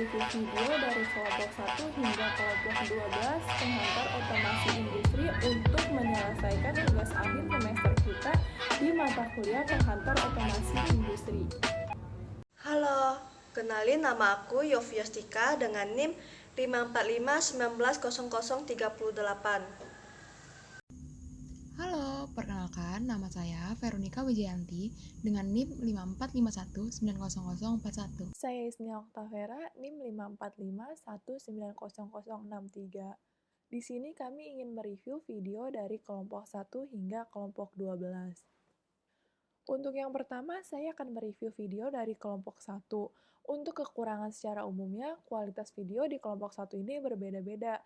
mereview video dari kelompok 1 hingga kelompok 12 penghantar otomasi industri untuk menyelesaikan tugas akhir semester kita di mata kuliah penghantar otomasi industri. Halo, kenalin nama aku Yofiostika dengan NIM 545190038. Halo, perkenalkan nama saya Veronica Wijayanti dengan NIM 545190041. Saya Isnia Oktavera, NIM 545190063. Di sini kami ingin mereview video dari kelompok 1 hingga kelompok 12. Untuk yang pertama, saya akan mereview video dari kelompok 1. Untuk kekurangan secara umumnya, kualitas video di kelompok 1 ini berbeda-beda,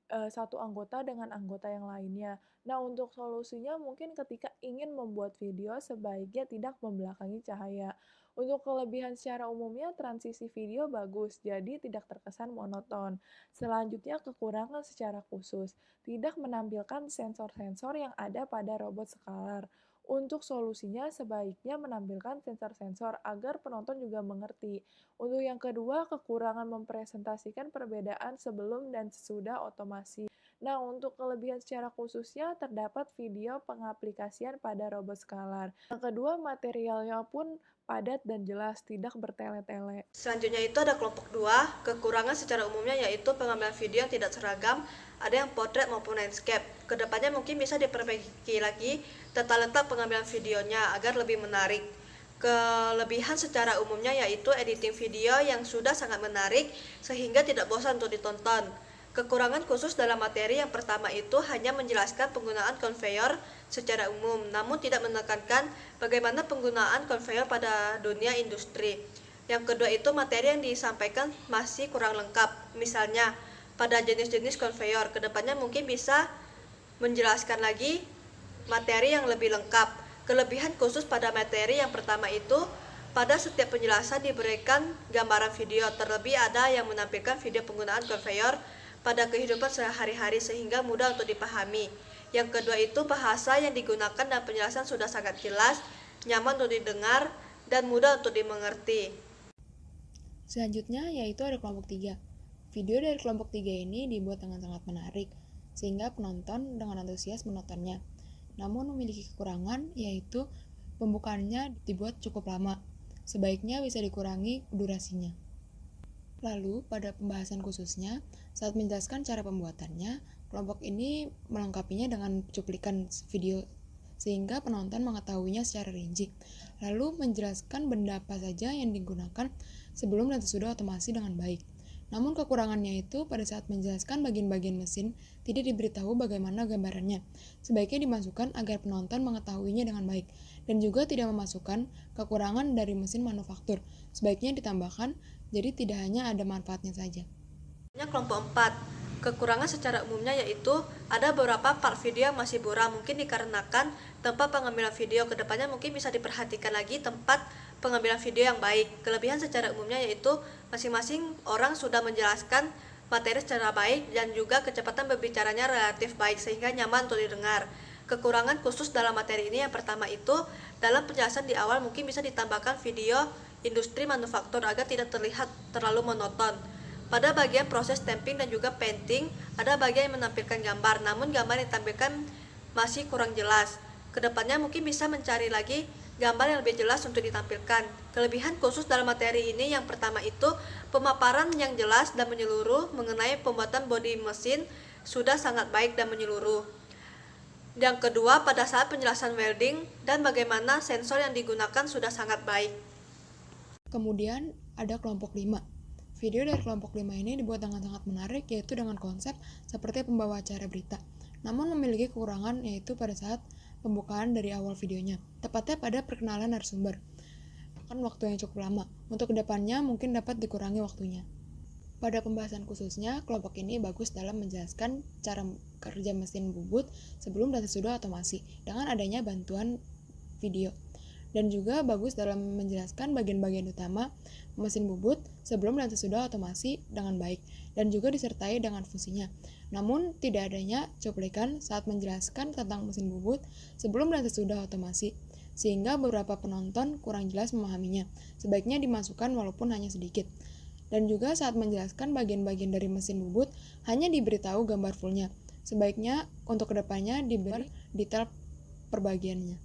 satu anggota dengan anggota yang lainnya. Nah, untuk solusinya mungkin ketika ingin membuat video sebaiknya tidak membelakangi cahaya. Untuk kelebihan secara umumnya, transisi video bagus, jadi tidak terkesan monoton. Selanjutnya, kekurangan secara khusus, tidak menampilkan sensor-sensor yang ada pada robot skalar. Untuk solusinya, sebaiknya menampilkan sensor-sensor agar penonton juga mengerti. Untuk yang kedua, kekurangan mempresentasikan perbedaan sebelum dan sesudah otomasi. Nah, untuk kelebihan secara khususnya, terdapat video pengaplikasian pada robot skalar. Yang kedua, materialnya pun padat dan jelas, tidak bertele-tele. Selanjutnya itu ada kelompok 2, kekurangan secara umumnya yaitu pengambilan video yang tidak seragam, ada yang potret maupun landscape. Kedepannya mungkin bisa diperbaiki lagi tata letak pengambilan videonya agar lebih menarik. Kelebihan secara umumnya yaitu editing video yang sudah sangat menarik sehingga tidak bosan untuk ditonton. Kekurangan khusus dalam materi yang pertama itu hanya menjelaskan penggunaan conveyor secara umum, namun tidak menekankan bagaimana penggunaan conveyor pada dunia industri. Yang kedua itu materi yang disampaikan masih kurang lengkap, misalnya pada jenis-jenis conveyor. Kedepannya mungkin bisa menjelaskan lagi materi yang lebih lengkap. Kelebihan khusus pada materi yang pertama itu pada setiap penjelasan diberikan gambaran video, terlebih ada yang menampilkan video penggunaan conveyor pada kehidupan sehari-hari sehingga mudah untuk dipahami. Yang kedua itu bahasa yang digunakan dan penjelasan sudah sangat jelas, nyaman untuk didengar, dan mudah untuk dimengerti. Selanjutnya yaitu ada kelompok 3. Video dari kelompok 3 ini dibuat dengan sangat menarik, sehingga penonton dengan antusias menontonnya. Namun memiliki kekurangan yaitu pembukaannya dibuat cukup lama. Sebaiknya bisa dikurangi durasinya. Lalu pada pembahasan khususnya, saat menjelaskan cara pembuatannya, kelompok ini melengkapinya dengan cuplikan video sehingga penonton mengetahuinya secara rinci. Lalu menjelaskan benda apa saja yang digunakan sebelum dan sesudah otomasi dengan baik. Namun kekurangannya itu pada saat menjelaskan bagian-bagian mesin tidak diberitahu bagaimana gambarannya. Sebaiknya dimasukkan agar penonton mengetahuinya dengan baik, dan juga tidak memasukkan kekurangan dari mesin manufaktur. Sebaiknya ditambahkan, jadi tidak hanya ada manfaatnya saja. Kelompok 4, kekurangan secara umumnya yaitu ada beberapa part video yang masih buram, mungkin dikarenakan tempat pengambilan video. Kedepannya mungkin bisa diperhatikan lagi tempat pengambilan video yang baik. Kelebihan secara umumnya yaitu masing-masing orang sudah menjelaskan materi secara baik dan juga kecepatan berbicaranya relatif baik sehingga nyaman untuk didengar. Kekurangan khusus dalam materi ini yang pertama itu dalam penjelasan di awal mungkin bisa ditambahkan video industri manufaktur agar tidak terlihat terlalu monoton. Pada bagian proses stamping dan juga painting ada bagian yang menampilkan gambar, namun gambar yang ditampilkan masih kurang jelas. Kedepannya mungkin bisa mencari lagi gambar yang lebih jelas untuk ditampilkan. Kelebihan khusus dalam materi ini yang pertama itu pemaparan yang jelas dan menyeluruh mengenai pembuatan bodi mesin sudah sangat baik dan menyeluruh. Yang kedua, pada saat penjelasan welding dan bagaimana sensor yang digunakan sudah sangat baik. Kemudian ada kelompok 5. Video dari kelompok 5 ini dibuat dengan sangat menarik, yaitu dengan konsep seperti pembawa acara berita. Namun memiliki kekurangan yaitu pada saat pembukaan dari awal videonya, tepatnya pada perkenalan narasumber. Makan waktu yang cukup lama. Untuk kedepannya mungkin dapat dikurangi waktunya. Pada pembahasan khususnya, kelompok ini bagus dalam menjelaskan cara kerja mesin bubut sebelum dan sesudah otomasi dengan adanya bantuan video. Dan juga bagus dalam menjelaskan bagian-bagian utama mesin bubut sebelum dan sesudah otomasi dengan baik, dan juga disertai dengan fungsinya. Namun tidak adanya cuplikan saat menjelaskan tentang mesin bubut sebelum dan sesudah otomasi, sehingga beberapa penonton kurang jelas memahaminya. Sebaiknya dimasukkan walaupun hanya sedikit. Dan juga saat menjelaskan bagian-bagian dari mesin bubut, hanya diberitahu gambar fullnya. Sebaiknya untuk kedepannya diberi detail perbagiannya.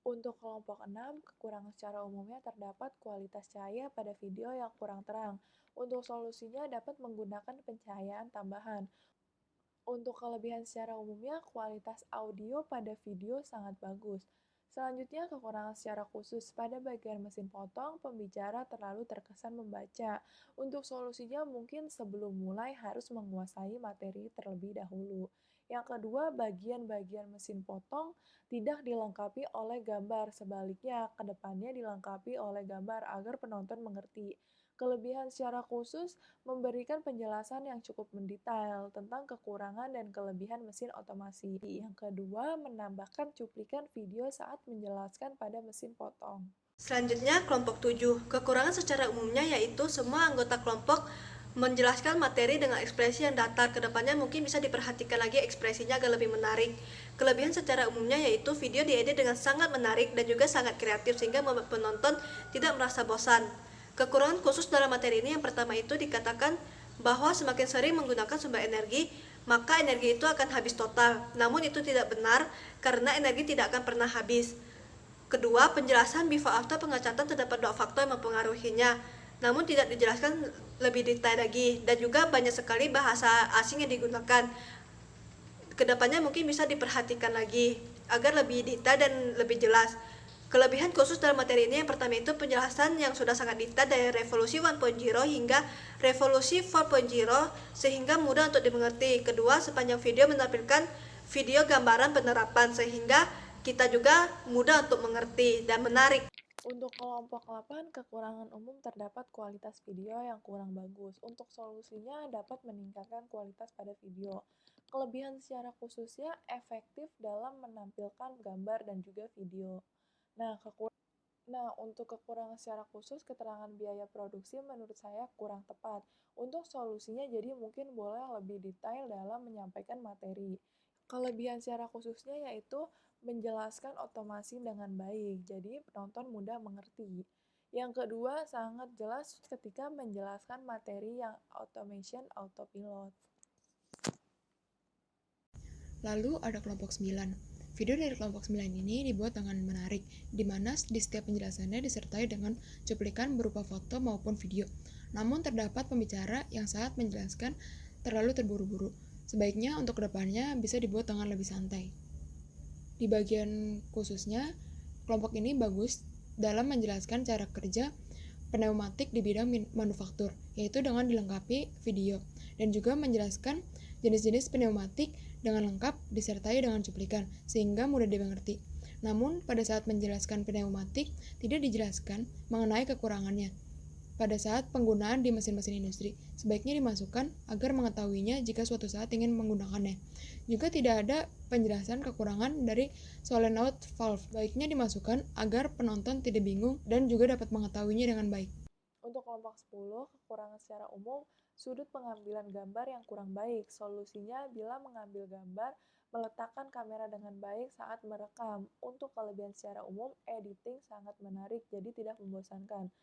Untuk kelompok 6, kekurangan secara umumnya terdapat kualitas cahaya pada video yang kurang terang. Untuk solusinya dapat menggunakan pencahayaan tambahan. Untuk kelebihan secara umumnya, kualitas audio pada video sangat bagus. Selanjutnya, kekurangan secara khusus pada bagian mesin potong, pembicara terlalu terkesan membaca. Untuk solusinya, mungkin sebelum mulai harus menguasai materi terlebih dahulu. Yang kedua, bagian-bagian mesin potong tidak dilengkapi oleh gambar. Sebaliknya, kedepannya dilengkapi oleh gambar agar penonton mengerti. Kelebihan secara khusus memberikan penjelasan yang cukup mendetail tentang kekurangan dan kelebihan mesin otomasi. Yang kedua, menambahkan cuplikan video saat menjelaskan pada mesin potong. Selanjutnya, kelompok 7. Kekurangan secara umumnya yaitu semua anggota kelompok menjelaskan materi dengan ekspresi yang datar. Kedepannya mungkin bisa diperhatikan lagi ekspresinya agar lebih menarik. Kelebihan secara umumnya yaitu video diedit dengan sangat menarik dan juga sangat kreatif sehingga membuat penonton tidak merasa bosan. Kekurangan khusus dalam materi ini yang pertama itu dikatakan bahwa semakin sering menggunakan sumber energi, maka energi itu akan habis total. Namun itu tidak benar karena energi tidak akan pernah habis. Kedua, penjelasan before after pengecatan terdapat 2 faktor yang mempengaruhinya, namun tidak dijelaskan lebih detail lagi, dan juga banyak sekali bahasa asing yang digunakan. Kedepannya mungkin bisa diperhatikan lagi agar lebih detail dan lebih jelas. Kelebihan khusus dalam materi ini yang pertama itu penjelasan yang sudah sangat detail dari revolusi 1.0 hingga revolusi 4.0 sehingga mudah untuk dimengerti. Kedua, sepanjang video menampilkan video gambaran penerapan sehingga kita juga mudah untuk mengerti dan menarik. Untuk kelompok 8, kekurangan umum terdapat kualitas video yang kurang bagus. Untuk solusinya dapat meningkatkan kualitas pada video. Kelebihan secara khususnya efektif dalam menampilkan gambar dan juga video. Nah, untuk kekurangan secara khusus, keterangan biaya produksi menurut saya kurang tepat. Untuk solusinya jadi mungkin boleh lebih detail dalam menyampaikan materi. Kelebihan secara khususnya yaitu menjelaskan otomasi dengan baik, jadi penonton mudah mengerti. Yang kedua, sangat jelas ketika menjelaskan materi yang automation autopilot. Lalu ada kelompok 9. Video dari kelompok 9 ini dibuat dengan menarik, di mana di setiap penjelasannya disertai dengan cuplikan berupa foto maupun video. Namun terdapat pembicara yang saat menjelaskan terlalu terburu-buru. Sebaiknya untuk kedepannya bisa dibuat dengan lebih santai. Di bagian khususnya, kelompok ini bagus dalam menjelaskan cara kerja pneumatik di bidang manufaktur, yaitu dengan dilengkapi video, dan juga menjelaskan jenis-jenis pneumatik dengan lengkap disertai dengan cuplikan, sehingga mudah dimengerti. Namun, pada saat menjelaskan pneumatik, tidak dijelaskan mengenai kekurangannya pada saat penggunaan di mesin-mesin industri. Sebaiknya dimasukkan agar mengetahuinya jika suatu saat ingin menggunakannya. Juga tidak ada penjelasan kekurangan dari solenoid valve. Baiknya dimasukkan agar penonton tidak bingung dan juga dapat mengetahuinya dengan baik. Untuk kelompok 10, kekurangan secara umum, sudut pengambilan gambar yang kurang baik. Solusinya bila mengambil gambar, meletakkan kamera dengan baik saat merekam. Untuk kelebihan secara umum, editing sangat menarik, jadi tidak membosankan.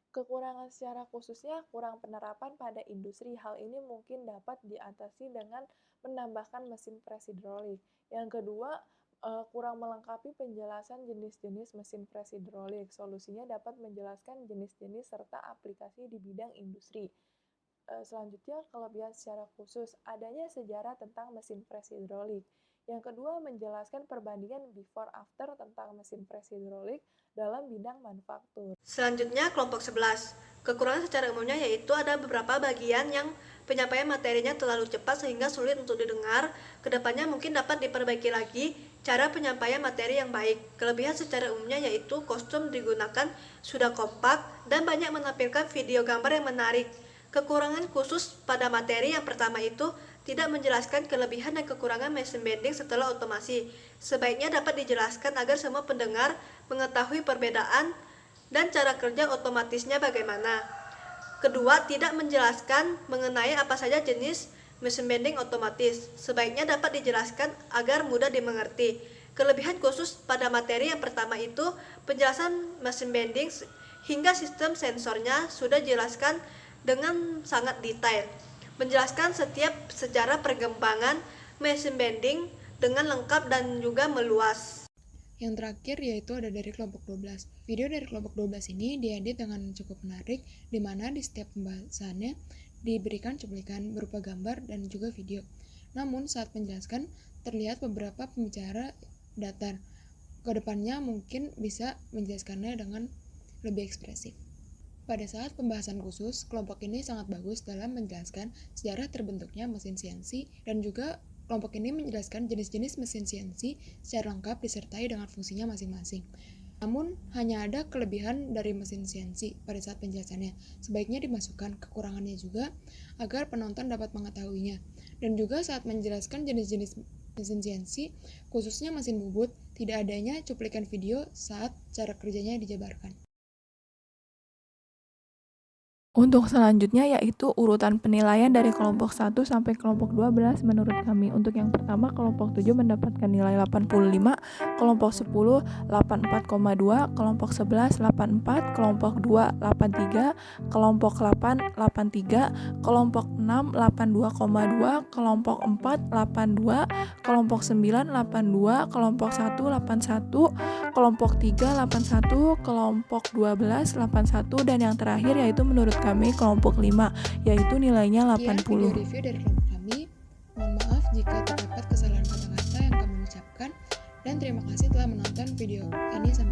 Kekurangan secara khususnya kurang penerapan pada industri. Hal ini mungkin dapat diatasi dengan menambahkan mesin pres hidrolik. Yang kedua, kurang melengkapi penjelasan jenis-jenis mesin pres hidrolik. Solusinya dapat menjelaskan jenis-jenis serta aplikasi di bidang industri. Selanjutnya, kelebihan secara khusus, adanya sejarah tentang mesin pres hidrolik. Yang kedua, menjelaskan perbandingan before after tentang mesin pres hidrolik dalam bidang manufaktur. Selanjutnya, kelompok 11. Kekurangan secara umumnya yaitu ada beberapa bagian yang penyampaian materinya terlalu cepat sehingga sulit untuk didengar. Kedepannya mungkin dapat diperbaiki lagi cara penyampaian materi yang baik. Kelebihan secara umumnya yaitu kostum digunakan sudah kompak dan banyak menampilkan video gambar yang menarik. Kekurangan khusus pada materi yang pertama itu tidak menjelaskan kelebihan dan kekurangan mesin bending setelah otomasi. Sebaiknya dapat dijelaskan agar semua pendengar mengetahui perbedaan dan cara kerja otomatisnya bagaimana. Kedua, tidak menjelaskan mengenai apa saja jenis mesin bending otomatis. Sebaiknya dapat dijelaskan agar mudah dimengerti. Kelebihan khusus pada materi yang pertama itu penjelasan mesin bending hingga sistem sensornya sudah dijelaskan dengan sangat detail, menjelaskan setiap sejarah perkembangan machine bending dengan lengkap dan juga meluas. Yang terakhir yaitu ada dari kelompok 12. Video dari kelompok 12 ini diedit dengan cukup menarik, di mana di setiap pembahasannya diberikan cuplikan berupa gambar dan juga video. Namun saat menjelaskan, terlihat beberapa pembicara datar. Kedepannya mungkin bisa menjelaskannya dengan lebih ekspresif. Pada saat pembahasan khusus, kelompok ini sangat bagus dalam menjelaskan sejarah terbentuknya mesin CNC dan juga kelompok ini menjelaskan jenis-jenis mesin CNC secara lengkap disertai dengan fungsinya masing-masing. Namun, hanya ada kelebihan dari mesin CNC pada saat penjelasannya. Sebaiknya dimasukkan kekurangannya juga agar penonton dapat mengetahuinya. Dan juga saat menjelaskan jenis-jenis mesin CNC, khususnya mesin bubut, tidak adanya cuplikan video saat cara kerjanya dijabarkan. Untuk selanjutnya yaitu urutan penilaian dari kelompok 1 sampai kelompok 12 menurut kami. Untuk yang pertama kelompok 7 mendapatkan nilai 85, kelompok 10 84,2, kelompok 11 84, kelompok 2 83, kelompok 8 83, kelompok 6 82,2, kelompok 4 82, kelompok 9 82, kelompok 1 81, kelompok 3 81, kelompok 12 81, dan yang terakhir yaitu menurut kami kelompok 5 yaitu nilainya 80. Sekian video review dari kelompok kami. Mohon maaf jika terdapat kesalahan kata-kata yang kami ucapkan, dan terima kasih telah menonton video ini sampai